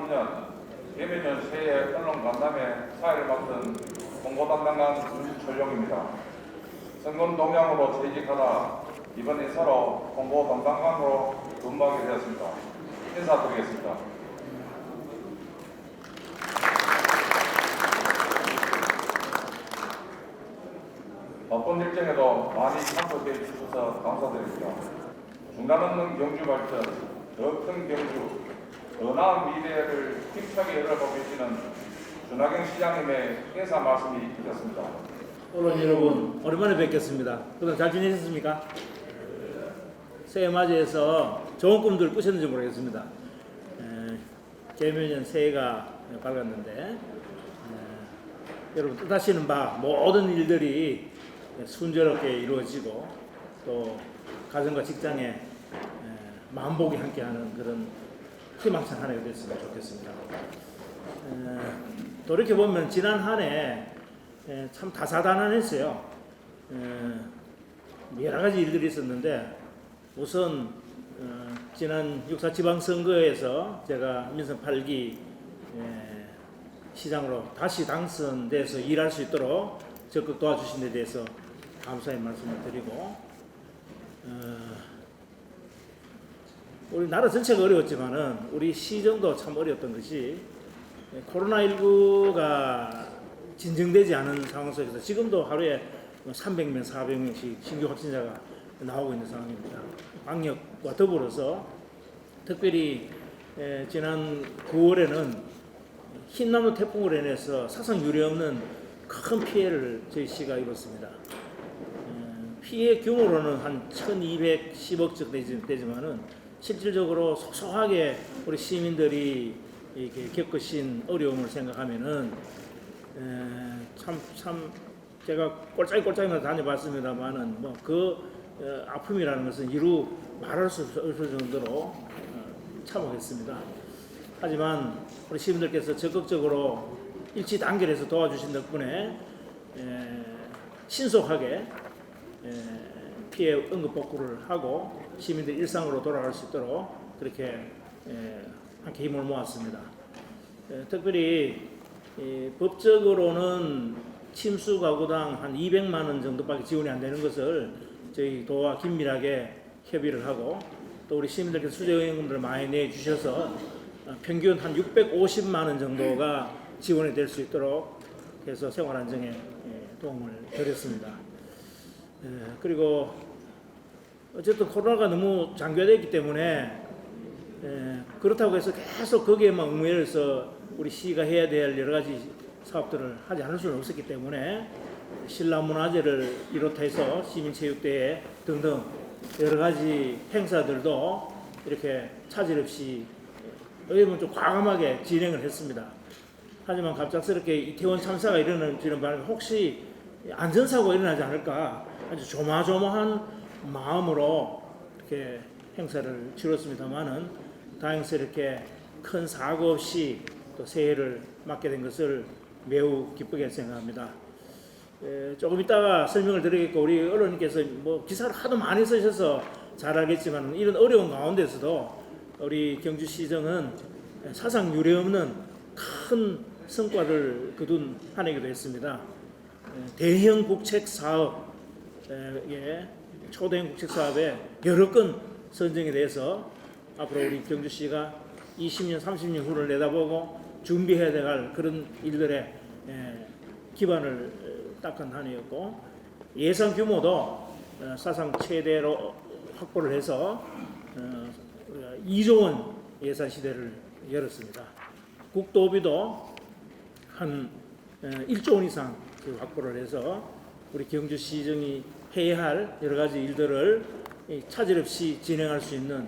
2023년 개묘년 새해 언론 간담회 사회를 맡은 홍보 담당관 윤철용입니다. 선거 동향으로 재직하다 이번 인사로 홍보 담당관으로 근무하게 되었습니다. 인사드리겠습니다. 바쁜 일정에도 많이 참석해 주셔서 감사드립니다. 중단 없는 경주 발전, 더 큰 경주, 더 나은 미래를 힘차게 열어가고 계시는 준하경 시장님의 인사 말씀이 있겠습니다. 언론 여러분, 오랜만에 뵙겠습니다. 그동안 잘 지내셨습니까? 새해 맞이해서 좋은 꿈들 꾸셨는지 모르겠습니다. 개묘년 새해가 밝았는데 여러분 뜻하시는 바 모든 일들이 순조롭게 이루어지고 또 가정과 직장에 만복이 함께하는 그런 희망찬 한 해가 됐으면 좋겠습니다. 돌이켜보면 지난 한 해 참 다사다난했어요. 여러 가지 일들이 있었는데 우선 지난 6.4 지방선거에서 제가 민선 8기 시장으로 다시 당선돼서 일할 수 있도록 적극 도와주신 데 대해서 감사의 말씀을 드리고 우리 나라 전체가 어려웠지만은 우리 시정도 참 어려웠던 것이 코로나19가 진정되지 않은 상황 속에서 지금도 하루에 300명, 400명씩 신규 확진자가 나오고 있는 상황입니다. 방역과 더불어서 특별히 지난 9월에는 흰나무 태풍으로 인해서 사상 유례없는 큰 피해를 저희 시가 입었습니다. 피해 규모로는 한 1210억 되지만은 실질적으로 소소하게 우리 시민들이 이렇게 겪으신 어려움을 생각하면은 참 제가 꼴짝꼴짝이만 다녀봤습니다만은 뭐 그 아픔이라는 것은 이루 말할 수 없을 정도로 참혹했습니다. 하지만 우리 시민들께서 적극적으로 일치 단결해서 도와주신 덕분에 신속하게 피해 응급 복구를 하고 시민들 일상으로 돌아갈 수 있도록 그렇게 함께 힘을 모았습니다. 특별히 법적으로는 침수 가구당 한 200만 원 정도밖에 지원이 안 되는 것을 저희 도와 긴밀하게 협의를 하고 또 우리 시민들께서 수재의원금들을 많이 내주셔서 평균 한 650만 원 정도가 지원이 될 수 있도록 해서 생활 안정에 도움을 드렸습니다. 그리고 어쨌든 코로나가 너무 장기화되었기 때문에 그렇다고 해서 계속 거기에만 얽매여서 우리 시가 해야 될 여러 가지 사업들을 하지 않을 수는 없었기 때문에 신라문화제를 비롯해서 시민체육대회 등등 여러 가지 행사들도 이렇게 차질 없이 어쩌면 좀 과감하게 진행을 했습니다. 하지만 갑작스럽게 이태원 참사가 일어나는 바람에 혹시 안전사고가 일어나지 않을까 아주 조마조마한 마음으로 이렇게 행사를 치렀습니다만은 다행스럽게 큰 사고 없이 또 새해를 맞게 된 것을 매우 기쁘게 생각합니다. 조금 이따가 설명을 드리겠고 우리 언론님께서 뭐 기사를 하도 많이 쓰셔서 잘 알겠지만 이런 어려운 가운데서도 우리 경주시정은 사상 유례없는 큰 성과를 거둔 한 해기도 했습니다. 대형 국책 사업, 초대형 국책 사업에 여러 건 선정이 돼서 앞으로 우리 경주시가 20년, 30년 후를 내다보고 준비해야 될 그런 일들의 기반을 닦은 한 해였고 예산 규모도 사상 최대로 확보를 해서 2조 원 예산 시대를 열었습니다. 국도비도 한 1조 원 이상 확보를 해서 우리 경주시정이 해야 할 여러 가지 일들을 차질 없이 진행할 수 있는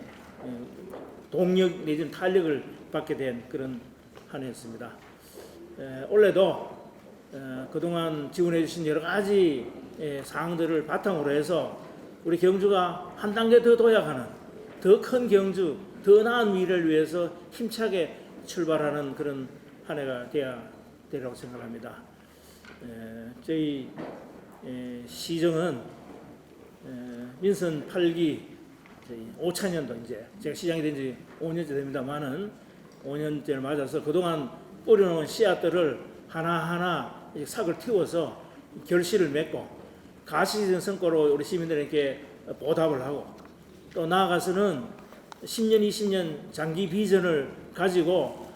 동력 내지는 탄력을 받게 된 그런 한 해였습니다. 올해도 그동안 지원해 주신 여러 가지 사항들을 바탕으로 해서 우리 경주가 한 단계 더 도약하는 더 큰 경주, 더 나은 미래를 위해서 힘차게 출발하는 그런 한 해가 되어야 되라고 생각합니다. 저희 시정은 민선 8기 5차년도 이제 제가 시장이 된 지 5년째 됩니다만은 5년째를 맞아서 그동안 뿌려놓은 씨앗들을 하나하나 삭을 틔워서 결실을 맺고 가시적인 성과로 우리 시민들에게 보답을 하고 또 나아가서는 10년, 20년 장기 비전을 가지고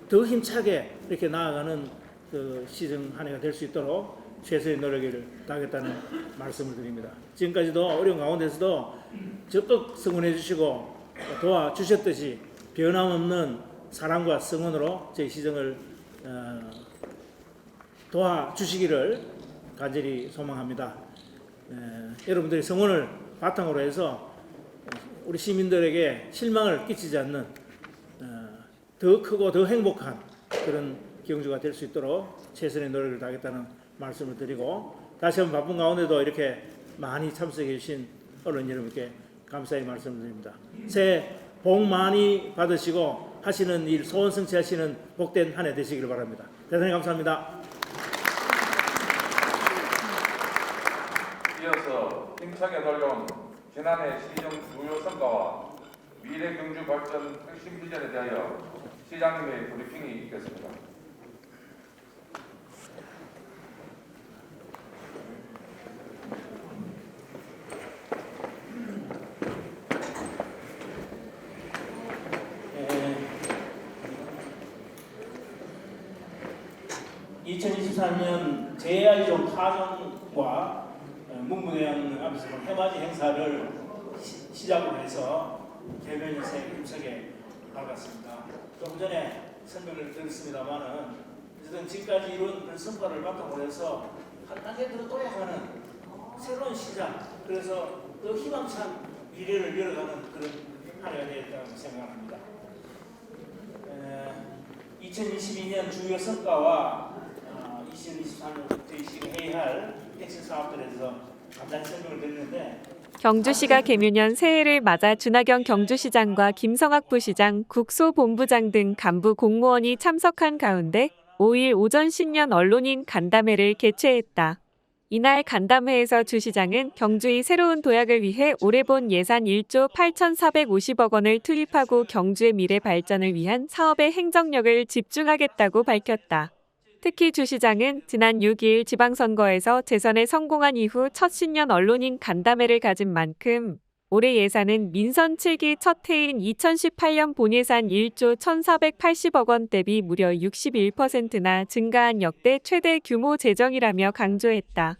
더 힘차게 이렇게 나아가는 그 시정 한 해가 될 수 있도록 최선의 노력을 다하겠다는 말씀을 드립니다. 지금까지도 어려운 가운데서도 적극 성원해 주시고 도와주셨듯이 변함없는 사랑과 성원으로 저희 시정을 도와주시기를 간절히 소망합니다. 여러분들의 성원을 바탕으로 해서 우리 시민들에게 실망을 끼치지 않는 더 크고 더 행복한 그런 경주가 될 수 있도록 최선의 노력을 다하겠다는 말씀을 드리고 다시 한번 바쁜 가운데도 이렇게 많이 참석해 주신 언론 여러분께 감사의 말씀을 드립니다. 새해 복 많이 받으시고 하시는 일 소원 성취하시는 복된 한 해 되시기를 바랍니다. 대단히 감사합니다. 이어서 힘차게 달려온 지난해 시정 주요 성과와 미래 경주 발전 핵심 비전에 대하여 시장님의 브리핑이 있겠습니다. 네. 2023년 제2종 파종과 문무대왕 앞에서 해맞이 행사를 시작으로 해서 개변 인생 힘차게 나갔습니다. 조금 전에 설명을 드렸습니다만은 어쨌든 지금까지 이룬 그런 성과를 바탕으로 해서 한 단계 더 돌아가는 새로운 시작, 그래서 더 희망찬 미래를 열어가는 그런 한 해가 되었다고 생각합니다. 2022년 주요 성과와 2023년 저희 지금 회의할 핵심 사업들에 대해서 간단히 설명을 드리는데 경주시가 개묘년 새해를 맞아 준하경 경주시장과 김성학 부시장, 국소본부장 등 간부 공무원이 참석한 가운데 5일 오전 신년 언론인 간담회를 개최했다. 이날 간담회에서 주 시장은 경주의 새로운 도약을 위해 올해 본 예산 1조 8,450억 원을 투입하고 경주의 미래 발전을 위한 사업에 행정력을 집중하겠다고 밝혔다. 특히 주 시장은 지난 6일 지방선거에서 재선에 성공한 이후 첫 신년 언론인 간담회를 가진 만큼 올해 예산은 민선 7기 첫 해인 2018년 본예산 1조 1,480억 원 대비 무려 61%나 증가한 역대 최대 규모 재정이라며 강조했다.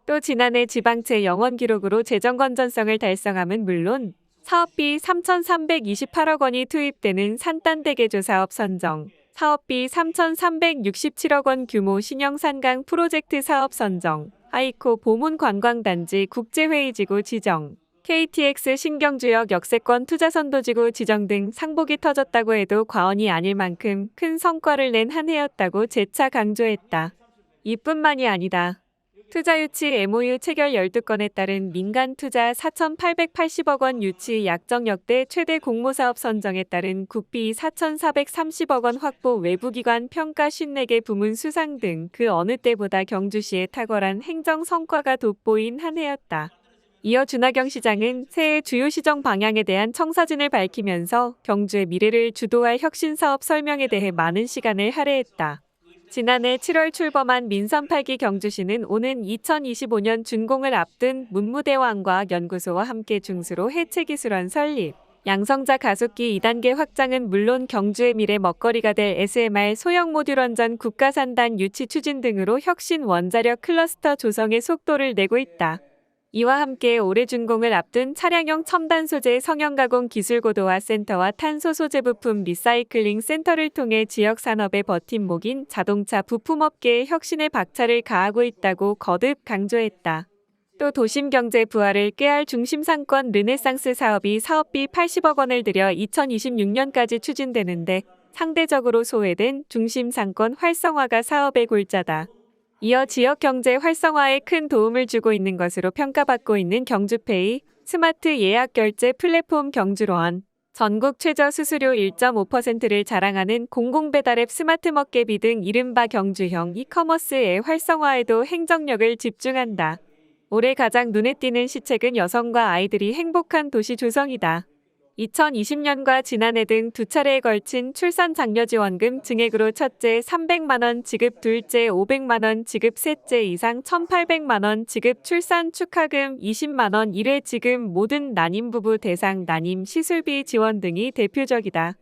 또 지난해 지방채 영원 기록으로 재정 건전성을 달성함은 물론 사업비 3,328억 원이 투입되는 산단대개조 사업 선정, 사업비 3,367억 원 규모 신영산강 프로젝트 사업 선정, 아이코 보문관광단지 국제회의지구 지정, KTX 신경주역 역세권 투자선도지구 지정 등 상복이 터졌다고 해도 과언이 아닐 만큼 큰 성과를 낸 한 해였다고 재차 강조했다. 이뿐만이 아니다. 투자유치 MOU 체결 12건에 따른 민간투자 4,880억 원 유치 약정 역대 최대 공모사업 선정에 따른 국비 4,430억 원 확보 외부기관 평가 54개 부문 수상 등 그 어느 때보다 경주시의 탁월한 행정 성과가 돋보인 한 해였다. 이어 준하경 시장은 새해 주요 시정 방향에 대한 청사진을 밝히면서 경주의 미래를 주도할 혁신사업 설명에 대해 많은 시간을 할애했다. 지난해 7월 출범한 민선 8기 경주시는 오는 2025년 준공을 앞둔 문무대왕과 연구소와 함께 중수로 해체기술원 설립, 양성자 가속기 2단계 확장은 물론 경주의 미래 먹거리가 될 SMR 소형 모듈 원전 국가산단 유치 추진 등으로 혁신 원자력 클러스터 조성에 속도를 내고 있다. 이와 함께 올해 준공을 앞둔 차량용 첨단 소재 성형가공 기술고도화 센터와 탄소 소재 부품 리사이클링 센터를 통해 지역 산업의 버팀목인 자동차 부품업계의 혁신에 박차를 가하고 있다고 거듭 강조했다. 또 도심 경제 부활을 꾀할 중심상권 르네상스 사업이 사업비 80억 원을 들여 2026년까지 추진되는데 상대적으로 소외된 중심상권 활성화가 사업의 골자다. 이어 지역 경제 활성화에 큰 도움을 주고 있는 것으로 평가받고 있는 경주페이, 스마트 예약 결제 플랫폼 경주로원, 전국 최저 수수료 1.5%를 자랑하는 공공배달앱 스마트 먹개비 등 이른바 경주형 이커머스의 활성화에도 행정력을 집중한다. 올해 가장 눈에 띄는 시책은 여성과 아이들이 행복한 도시 조성이다. 2020년과 지난해 등 두 차례에 걸친 출산 장려 지원금 증액으로 첫째 300만 원 지급, 둘째 500만 원 지급, 셋째 이상 1,800만 원 지급, 출산 축하금 20만 원 1회 지급, 모든 난임 부부 대상 난임 시술비 지원 등이 대표적이다.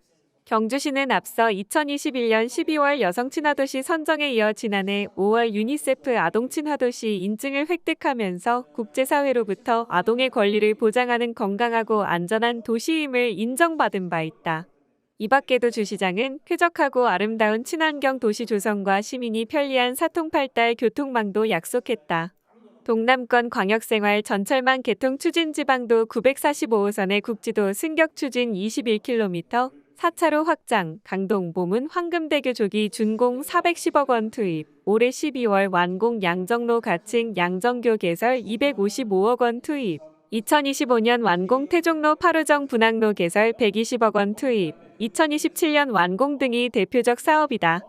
경주시는 앞서 2021년 12월 여성 친화도시 선정에 이어 지난해 5월 유니세프 아동 친화도시 인증을 획득하면서 국제사회로부터 아동의 권리를 보장하는 건강하고 안전한 도시임을 인정받은 바 있다. 이 밖에도 주 시장은 쾌적하고 아름다운 친환경 도시 조성과 시민이 편리한 사통팔달 교통망도 약속했다. 동남권 광역생활 전철망 개통 추진 지방도 945호선의 국지도 승격 추진 21km, 4차로 확장, 강동 보문 황금대교 조기 준공 410억 원 투입, 올해 12월 완공 양정로 가칭 양정교 개설 255억 원 투입, 2025년 완공 태종로 파루정 분항로 개설 120억 원 투입, 2027년 완공 등이 대표적 사업이다.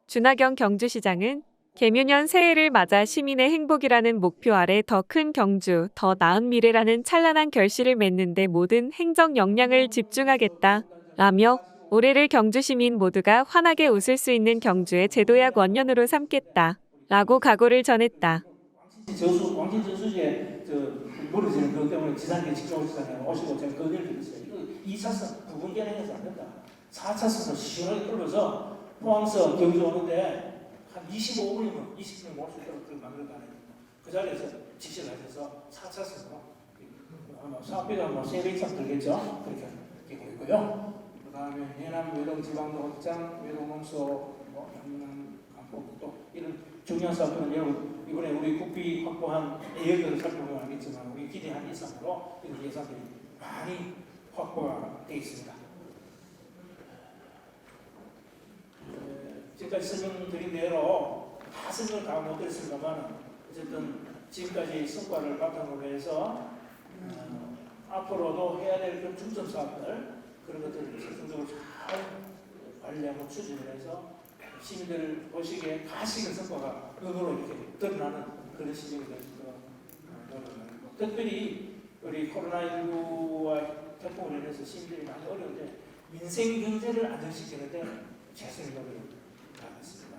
준하경 경주시장은 개묘년 새해를 맞아 시민의 행복이라는 목표 아래 더 큰 경주, 더 나은 미래라는 찬란한 결실을 맺는 데 모든 행정 역량을 집중하겠다 라며 올해를 경주 시민 모두가 환하게 웃을 수 있는 경주의 제도약 원년으로 삼겠다 라고 각오를 전했다. 광진 저수지에 무너지는 것 때문에 지상계 직접시장에 오시고 제가 건의를 드렸어요. 이거 2차선 부분 개량해서 안 된다. 4차선으로 시원하게 뚫어서 포항서 경주 오는데 한 25분이면 20분이면 올 수 있도록 그걸 만들어가는 그 자리에서 지시를 하셔서 4차선으로 아마 사업비가 뭐 3배 이상 들겠죠. 그렇게 되고 있고요. 그 다음에 해남 외동 지방도 확장, 외동 농소, 영남 강북 또 이런 중요한 사업들은 여러분 이번에 우리 국비 확보한 예산을 살펴보면 알겠지만 우리 기대한 이상으로 이런 예산들이 많이 확보가 되어 있습니다. 지금까지 설명드린 대로 다 설명을 다 못 드렸습니다만 어쨌든 지금까지 성과를 바탕으로 해서 앞으로도 해야 될 그런 중점 사업들 그런 것들을 집중적으로 잘 관리하고 추진을 해서 시민들 보시기에 가시는 성과가 의무로 이렇게 드러나는 그런 시즌이 될 수 있도록 노력합니다. 특별히 우리 코로나19와 태풍으로 인해서 시민들이 많이 어려운데 민생 경제를 안정시키는데 최선의 노력을 다하겠습니다.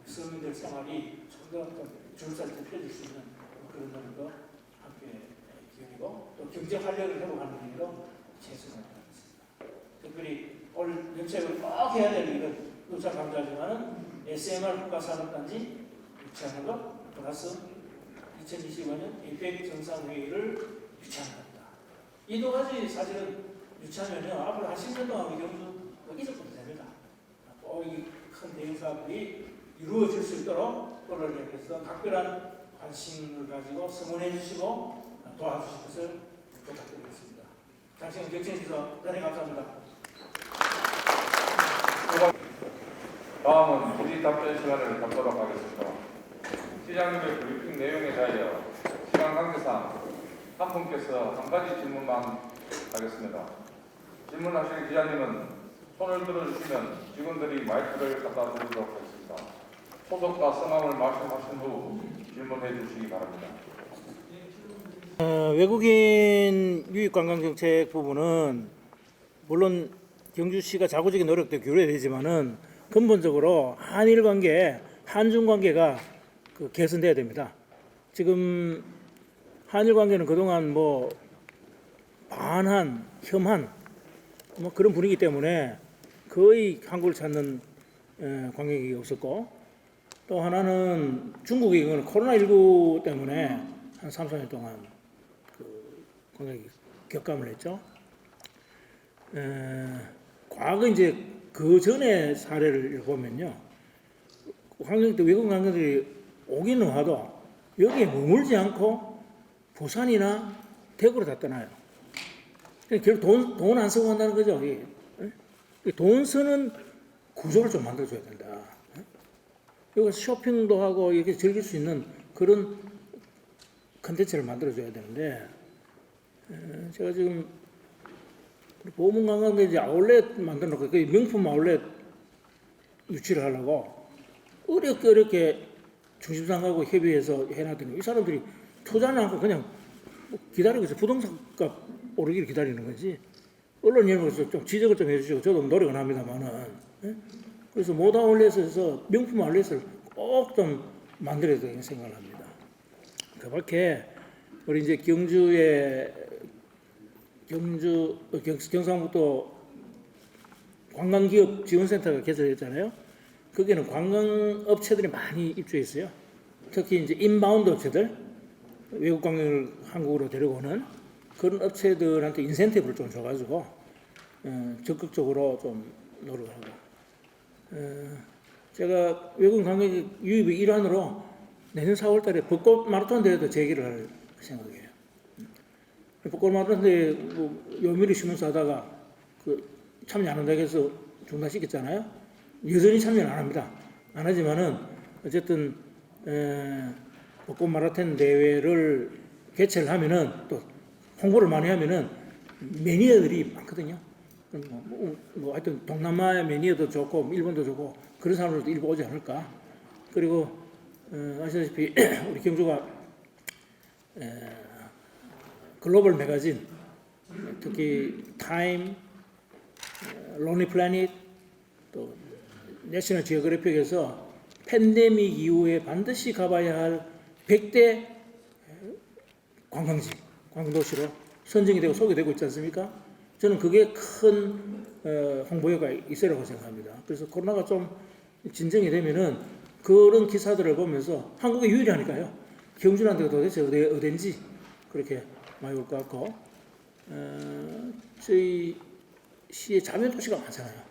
그래서 서민들 생활이 좀 더 줄살 때 펴질 수 있는 그런 노력도 함께 기울이고 또 경제 활력을 회복하는 의미로 최선을 다하겠습니다. 특별히 올 연초에 꼭 해야 될 일은 누차 강조하지만은 SMR 국가산업단지 유치하는 것 플러스 2025년 APEC 정상회의를 유치하는 겁니다. 이 두 가지 사실은 유치하면요 앞으로 한 10년 동안 우리 경주 잊어버려도 됩니다. 꼭 이 큰 대형 사업들이 이루어질 수 있도록 그걸 위해서 각별한 관심을 가지고 성원해 주시고 도와주실 것을 부탁드리겠습니다. 당신 경청해 주셔서 대단히 감사합니다. 다음은 질의 답변 시간을 갖도록 하겠습니다. 시장님의 브리핑 내용에 대하여 시간 관계상 한 분께서 한 가지 질문만 하겠습니다. 질문하실 기자님은 손을 들어주시면 직원들이 마이크를 갖다 드리도록 하겠습니다. 소속과 성함을 말씀하신 후 질문해 주시기 바랍니다. 외국인 유입관광정책 부분은 물론 경주시가 자구적인 노력도 기울여야 되지만은 근본적으로 한일 관계, 한중 관계가 개선돼야 됩니다. 지금 한일 관계는 그동안 뭐 반한, 혐한 뭐 그런 분위기 때문에 거의 한국을 찾는 관광객이 없었고 또 하나는 중국이 이거는 코로나19 때문에 한 3, 4년 동안 그 관광객이 격감을 했죠. 과거 이제 그 전에 사례를 보면요, 관광객들 외국 관광객들이 오기는 와도 여기에 머물지 않고 부산이나 대구로 다 떠나요. 결국 돈 안 쓰고 한다는 거죠. 돈 쓰는 구조를 좀 만들어줘야 된다. 여기서 쇼핑도 하고 이렇게 즐길 수 있는 그런 컨텐츠를 만들어줘야 되는데 제가 지금 보문관광대 이제 아울렛 만들어놓고 그 명품 아울렛 유치를 하려고 어렵게 중심상하고 협의해서 해놨더니 이 사람들이 투자는 않고 그냥 기다리고 있어. 부동산 값 오르기를 기다리는 거지. 언론 여러분께서 좀 지적을 좀 해주시고 저도 노력은 합니다만은 예? 그래서 모던 아울렛에서 명품 아울렛을 꼭 좀 만들어야 된다고 생각을 합니다. 그 밖에 우리 이제 경상북도 관광기업 지원센터가 개설했잖아요. 거기는 관광업체들이 많이 입주해 있어요. 특히 이제 인바운드 업체들, 외국 관광을 한국으로 데려오는 그런 업체들한테 인센티브를 좀 줘가지고 적극적으로 좀 노력을 하고 제가 외국 관광 유입의 일환으로 내년 4월달에 벚꽃 마라톤 대회도 재개를 할 생각이에요. 벚꽃 마라톤 대회 뭐 요미를 쉬면서 하다가 참여 안 한다고 해서 중단시켰잖아요. 여전히 참여는 안 합니다. 안 하지만은 어쨌든 벚꽃 마라톤 대회를 개최를 하면은 또 홍보를 많이 하면은 매니아들이 많거든요. 뭐 하여튼 동남아의 매니아도 좋고 일본도 좋고 그런 사람들도 일부 오지 않을까. 그리고 아시다시피 우리 경주가 글로벌 매거진 특히 타임, 로니 플래닛 또 내셔널 지오그래픽에서 팬데믹 이후에 반드시 가봐야 할 100대 관광지, 관광도시로 선정이 되고 소개되고 있지 않습니까? 저는 그게 큰 홍보 효과가 있으라고 생각합니다. 그래서 코로나가 좀 진정이 되면은 그런 기사들을 보면서 한국에 유일하니까요. 경주라는 데가 도대체 어딘지 그렇게 많이 올 것 같고 저희 시에 자매도시가 많잖아요.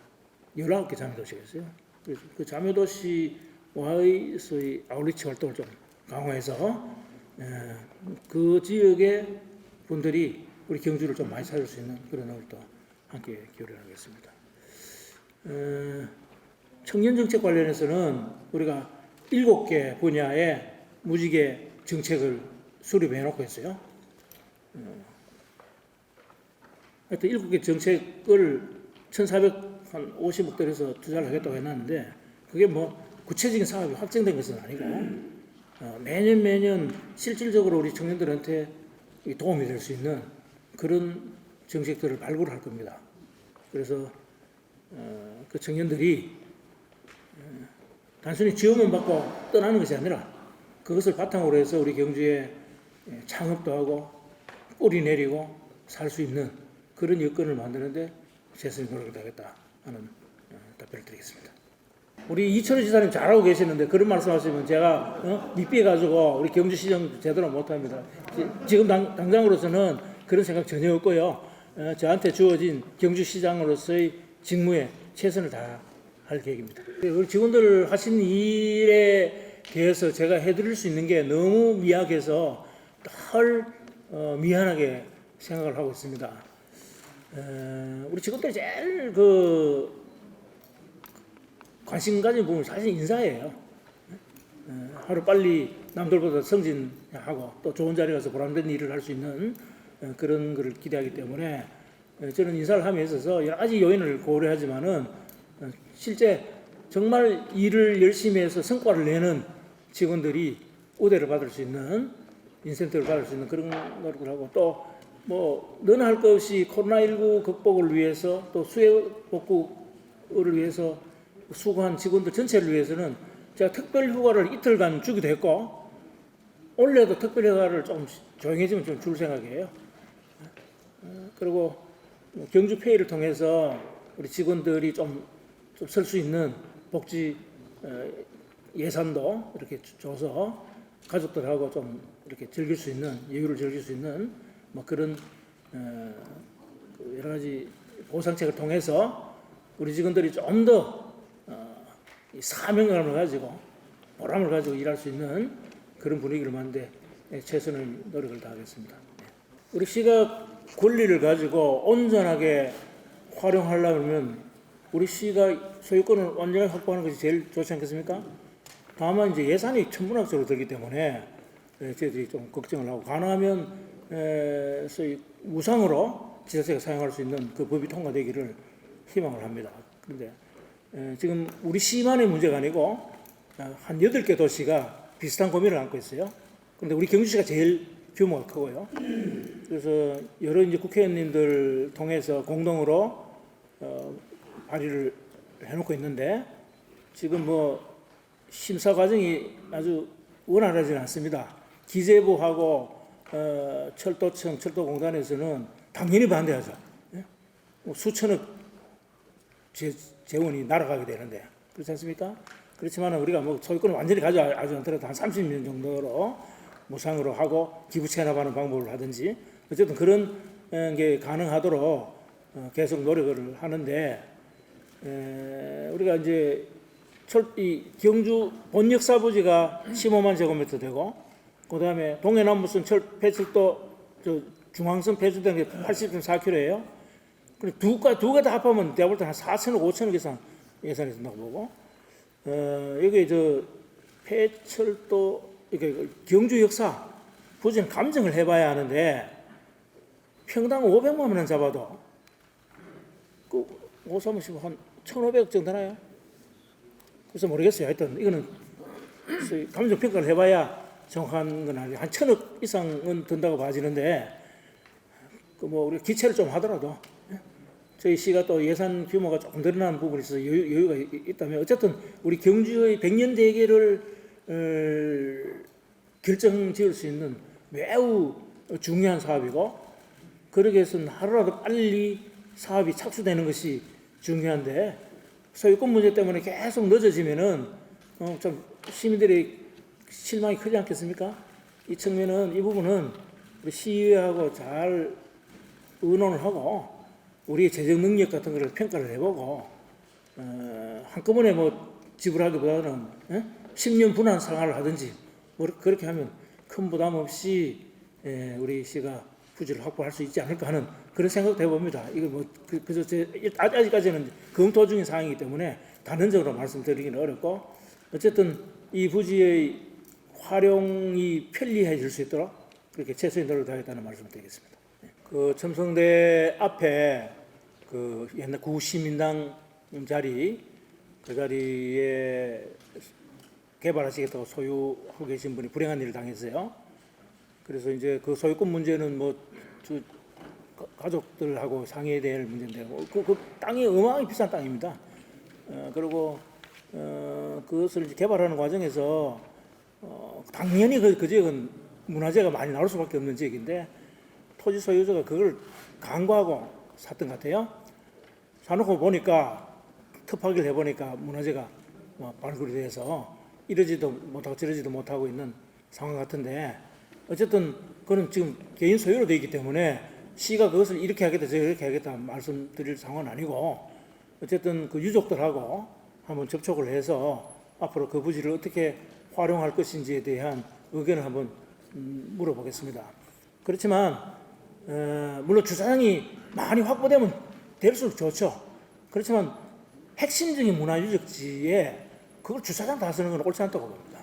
19개 자매도시가 있어요. 그래서 그 자매도시와의 소위 아울리치 활동을 좀 강화해서 그 지역의 분들이 우리 경주를 좀 많이 찾을 수 있는 그런 노력도 함께 기울여나가겠습니다. 청년 정책 관련해서는 우리가 7개 분야의 무지개 정책을 수립해 놓고 있어요. 하여튼 7개 정책을 1,450억 들여서 투자를 하겠다고 해놨는데 그게 뭐 구체적인 사업이 확정된 것은 아니고 매년 실질적으로 우리 청년들한테 도움이 될 수 있는 그런 정책들을 발굴할 겁니다. 그래서 그 청년들이 단순히 지원만 받고 떠나는 것이 아니라 그것을 바탕으로 해서 우리 경주에 창업도 하고 뿌리 내리고 살 수 있는 그런 여건을 만드는데 최선의 노력을 하겠다 하는 답변을 드리겠습니다. 우리 이철우 지사님 잘하고 계시는데 그런 말씀하시면 제가 밑비해가지고 우리 경주시정 제대로 못합니다. 지금 당장으로서는 그런 생각 전혀 없고요. 저한테 주어진 경주시장으로서의 직무에 최선을 다할 계획입니다. 우리 직원들 하신 일에 대해서 제가 해드릴 수 있는 게 너무 미약해서 늘 미안하게 생각을 하고 있습니다. 우리 직원들이 제일 관심 가진 부분은 사실 인사예요. 하루 빨리 남들보다 승진하고 또 좋은 자리 가서 보람된 일을 할 수 있는 그런 것을 기대하기 때문에 저는 인사를 함에 있어서 여러 가지 요인을 고려하지만은 실제 정말 일을 열심히 해서 성과를 내는 직원들이 우대를 받을 수 있는 인센티브를 받을 수 있는 그런 노력을 하고 또 뭐 너나 할 것 없이 코로나19 극복을 위해서 또 수해 복구를 위해서 수고한 직원들 전체를 위해서는 제가 특별 휴가를 이틀간 주기도 했고 올해도 특별 휴가를 좀 조용해지면 좀 줄 생각이에요. 그리고 경주 페이를 통해서 우리 직원들이 좀 쓸 수 있는 복지 예산도 이렇게 줘서 가족들하고 좀 이렇게 즐길 수 있는 여유를 즐길 수 있는 뭐 그런 여러 가지 보상책을 통해서 우리 직원들이 좀 더 사명감을 가지고 보람을 가지고 일할 수 있는 그런 분위기를 만드는 데 최선의 노력을 다하겠습니다. 우리 시가 권리를 가지고 온전하게 활용하려면 우리 시가 소유권을 완전히 확보하는 것이 제일 좋지 않겠습니까? 다만 이제 예산이 천문학적으로 들기 때문에 저희들이 좀 걱정을 하고 가능하면 소위 무상으로 지자체가 사용할 수 있는 그 법이 통과되기를 희망을 합니다. 그런데 지금 우리 시만의 문제가 아니고 한 8개 도시가 비슷한 고민을 안고 있어요. 그런데 우리 경주시가 제일 규모가 크고요. 그래서 여러 이제 국회의원님들 통해서 공동으로 발의를 해놓고 있는데 지금 뭐 심사 과정이 아주 원활하지는 않습니다. 기재부하고 철도청, 철도공단에서는 당연히 반대하죠. 예? 뭐 수천억 재원이 날아가게 되는데 그렇지 않습니까? 그렇지만 우리가 뭐 소유권을 완전히 가져가지 않더라도 한 30년 정도로 무상으로 하고 기부 체납하는 방법을 하든지 어쨌든 그런 게 가능하도록 계속 노력을 하는데 우리가 이제 이 경주 본역사부지가 15만 제곱미터 되고 그 다음에 동해남부선 폐철도 중앙선 폐주된 게 80.4km예요. 그리고 두 개 다 합하면 내가 볼 때 한 4천억, 5천억 이상 예산이 든다고 보고 여기 폐철도 이렇게 경주 역사 부지는 감정을 해봐야 하는데 평당 500만 원 잡아도 그 오사무실 한 1,500억 정도 되나요? 그래서 모르겠어요. 하여튼 이거는 감정 평가를 해봐야 정확한 건 아니고 한 1,000억 이상은 든다고 봐지는데 그 뭐 우리 기체를 좀 하더라도 저희 시가 또 예산 규모가 조금 늘어나는 부분이 있어서 여유가 있다면 어쨌든 우리 경주의 100년 대계를 결정지을 수 있는 매우 중요한 사업이고 그러기 위해서는 하루라도 빨리 사업이 착수되는 것이 중요한데 소유권 문제 때문에 계속 늦어지면은 좀 시민들의 실망이 크지 않겠습니까? 이 측면은 이 부분은 우리 시의회하고 잘 의논을 하고 우리의 재정 능력 같은 것을 평가를 해보고 한꺼번에 뭐 지불하기보다는 10년 분할 상환을 하든지 뭐 그렇게 하면 큰 부담 없이 우리 시가 부지를 확보할 수 있지 않을까 하는 그런 생각도 해봅니다. 이거 뭐 그저 아직까지는 검토 중인 사항이기 때문에 단언적으로 말씀드리기는 어렵고 어쨌든 이 부지의 활용이 편리해질 수 있도록 그렇게 최선의 노력을 다하겠다는 말씀을 드리겠습니다. 그 첨성대 앞에 그 옛날 구시민당 자리 그 자리에 개발하시겠다고 소유하고 계신 분이 불행한 일을 당했어요. 그래서 이제 그 소유권 문제는 뭐 가족들하고 상의해야 될 문제인데 그 땅이 어마어마하게 비싼 땅입니다. 그리고 그것을 이제 개발하는 과정에서 당연히 그 지역은 문화재가 많이 나올 수밖에 없는 지역인데 토지 소유자가 그걸 간과하고 샀던 것 같아요. 사놓고 보니까 특파기를 해보니까 문화재가 발굴이 돼서 이러지도 못하고 저러지도 못하고 있는 상황 같은데 어쨌든 그건 지금 개인 소유로 되어 있기 때문에 시가 그것을 이렇게 하겠다 저렇게 하겠다 말씀드릴 상황은 아니고 어쨌든 그 유족들하고 한번 접촉을 해서 앞으로 그 부지를 어떻게 활용할 것인지에 대한 의견을 한번 물어보겠습니다. 그렇지만 물론 주차장이 많이 확보되면 될수록 좋죠. 그렇지만 핵심적인 문화유적지에 그걸 주차장 다 쓰는 건 옳지 않다고 봅니다.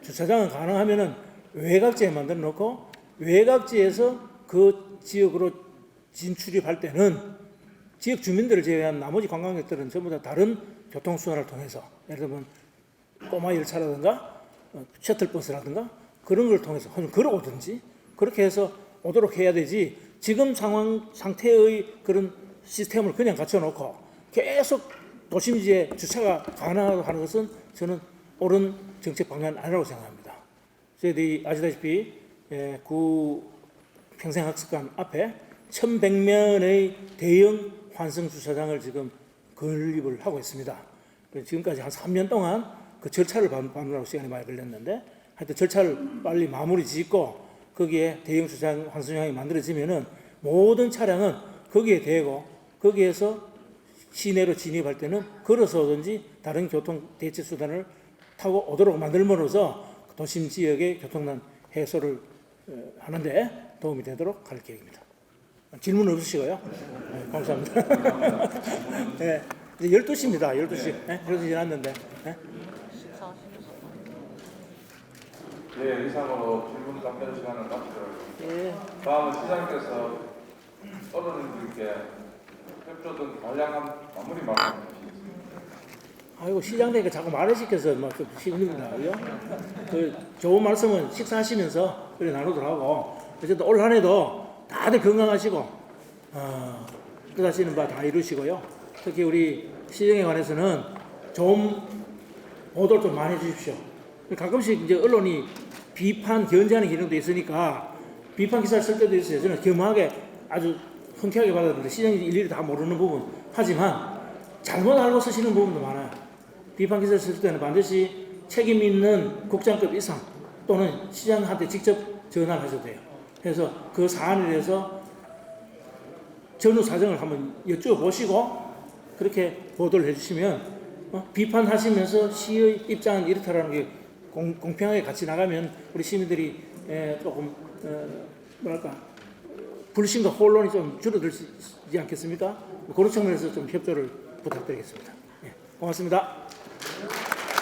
주차장은 가능하면은 외곽지에 만들어 놓고 외곽지에서 그 지역으로 진출입할 때는 지역 주민들을 제외한 나머지 관광객들은 전부 다 다른 교통수단을 통해서 예를 들면 꼬마 열차라든가 셔틀버스라든가 그런 걸 통해서 걸어오든지 그렇게 해서 오도록 해야 되지 지금 상태의 그런 시스템을 그냥 갖춰놓고 계속 도심지에 주차가 가능하는 것은 저는 옳은 정책 방향은 아니라고 생각합니다. 저희들이 아시다시피 구 평생학습관 앞에 1,100면의 대형 환승 주차장을 지금 건립을 하고 있습니다. 지금까지 한 3년 동안 그 절차를 밟느라고 시간이 많이 걸렸는데 하여튼 절차를 빨리 마무리 짓고 거기에 대형 주차장 환승장이 만들어지면은 모든 차량은 거기에 대고 거기에서 시내로 진입할 때는 걸어서 오든지 다른 교통 대체 수단을 타고 오도록 만들므로써 도심 지역의 교통난 해소를 하는데 도움이 되도록 할 계획입니다. 질문 없으시고요. 네, 감사합니다. 네, 이제 12시입니다. 12시. 네, 12시 지났는데. 네. 예, 이상으로 질문 답변 시간을 마치도록 하겠습니다. 예. 다음은 시장님께서 어른들께 협조 등 간략한 마무리 말씀 주시겠습니다. 아이고 시장되니까 자꾸 말을 시켜서 막좀 힘듭니다. 그 좋은 말씀은 식사하시면서 그래 나누더라고. 어쨌든 올 한해도 다들 건강하시고 뜻하시는 바 다 이루시고요. 특히 우리 시정에 관해서는 좀 보도를 좀 많이 해주십시오. 가끔씩 이제 언론이 비판 견제하는 기능도 있으니까 비판 기사를 쓸 때도 있어요. 저는 겸허하게 아주 흔쾌하게 받았는데 시장이 일일이 다 모르는 부분 하지만 잘못 알고 쓰시는 부분도 많아요. 비판 기사를 쓸 때는 반드시 책임 있는 국장급 이상 또는 시장한테 직접 전화를 하셔도 돼요. 그래서 그 사안에 대해서 전후 사정을 한번 여쭤보시고 그렇게 보도를 해주시면 비판하시면서 시의 입장은 이렇다라는 게 공평하게 같이 나가면 우리 시민들이 조금 뭐랄까 불신과 혼란이 좀 줄어들지 않겠습니까? 그런 측면에서 좀 협조를 부탁드리겠습니다. 고맙습니다.